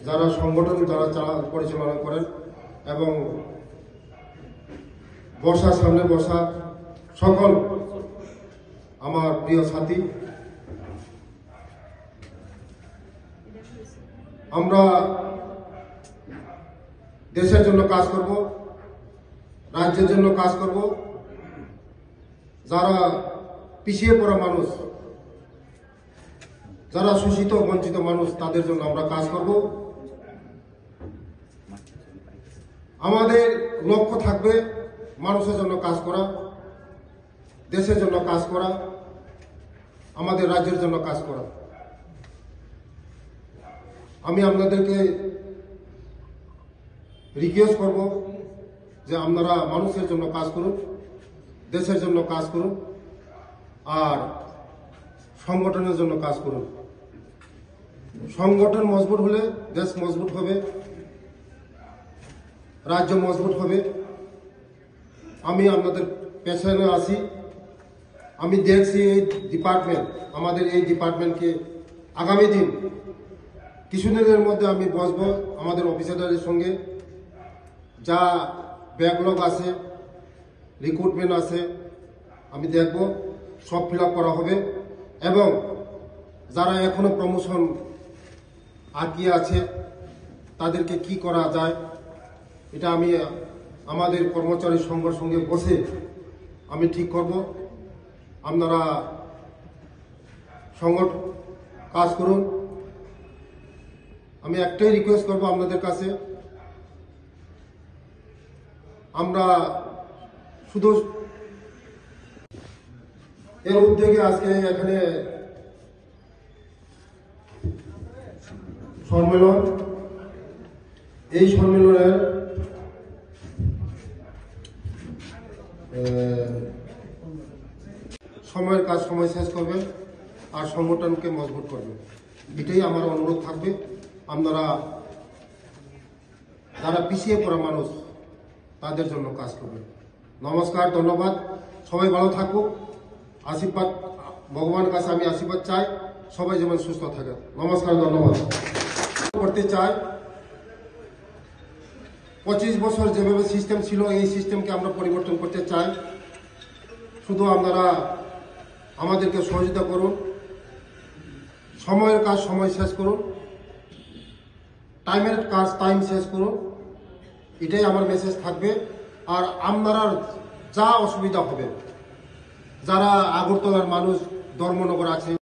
যারা সংগঠন যারা পরিচালনা করেন এবং বসার সামনে বসা সকল আমার প্রিয় সাথী, আমরা দেশের জন্য কাজ করব, রাজ্যের জন্য কাজ করব। যারা পিছিয়ে পড়া মানুষ, যারা শোষিত বঞ্চিত মানুষ, তাদের জন্য আমরা কাজ করব। আমাদের লক্ষ্য থাকবে মানুষের জন্য কাজ করা, দেশের জন্য কাজ করা, আমাদের রাজ্যের জন্য কাজ করা। আমি আপনাদেরকে রিকোয়েস্ট করব যে আপনারা মানুষের জন্য কাজ করুন, দেশের জন্য কাজ করুন, আর সংগঠনের জন্য কাজ করুন। সংগঠন মজবুত হলে দেশ মজবুত হবে, রাজ্য মজবুত হবে। আমি আপনাদের পেছনে আছি, আমি দেখছি এই ডিপার্টমেন্ট, আমাদের এই ডিপার্টমেন্টকে আগামী দিন কিছুদিনের মধ্যে আমি বসবো আমাদের অফিসারদের সঙ্গে। যা ব্যাকলগ আছে, রিক্রুটমেন্ট আছে, আমি দেখব সব ফিল আপ করা হবে। এবং যারা এখনো প্রমোশন আটকে আছে তাদেরকে কি করা যায়, এটা আমি আমাদের কর্মচারী সংঘের সঙ্গে বসে আমি ঠিক করব। আপনারা সংগঠন কাজ করুন। আমি একটাই রিকোয়েস্ট করব আপনাদের কাছে, আমরা শুধু এর উদ্যোগে আজকে এখানে সম্মেলন, এই সম্মেলনের সময়ের কাজ সময় শেষ করবে আর সংগঠনকে মজবুত করবে, এটাই আমার অনুরোধ থাকবে। আপনারা যারা পিছিয়ে পড়া মানুষ তাদের জন্য কাজ করবেন। নমস্কার, ধন্যবাদ। সবাই ভালো থাকুক। আশীর্বাদ, ভগবানের কাছে আমি আশীর্বাদ চাই সবাই যেমন সুস্থ থাকে। নমস্কার, ধন্যবাদ। করতে চাই 25 বছর যেভাবে সিস্টেম ছিল এই সিস্টেমকে আমরা পরিবর্তন করতে চাই। শুধু আপনারা আমাদেরকে সহযোগিতা করুন, সময়ের কাজ সময় শেষ করুন, টাইমের কাজ টাইম শেষ করুন, এটাই আমার মেসেজ থাকবে। আর আপনারা যা অসুবিধা হবে, যারা আগরতলার মানুষ, ধর্মনগর আছে,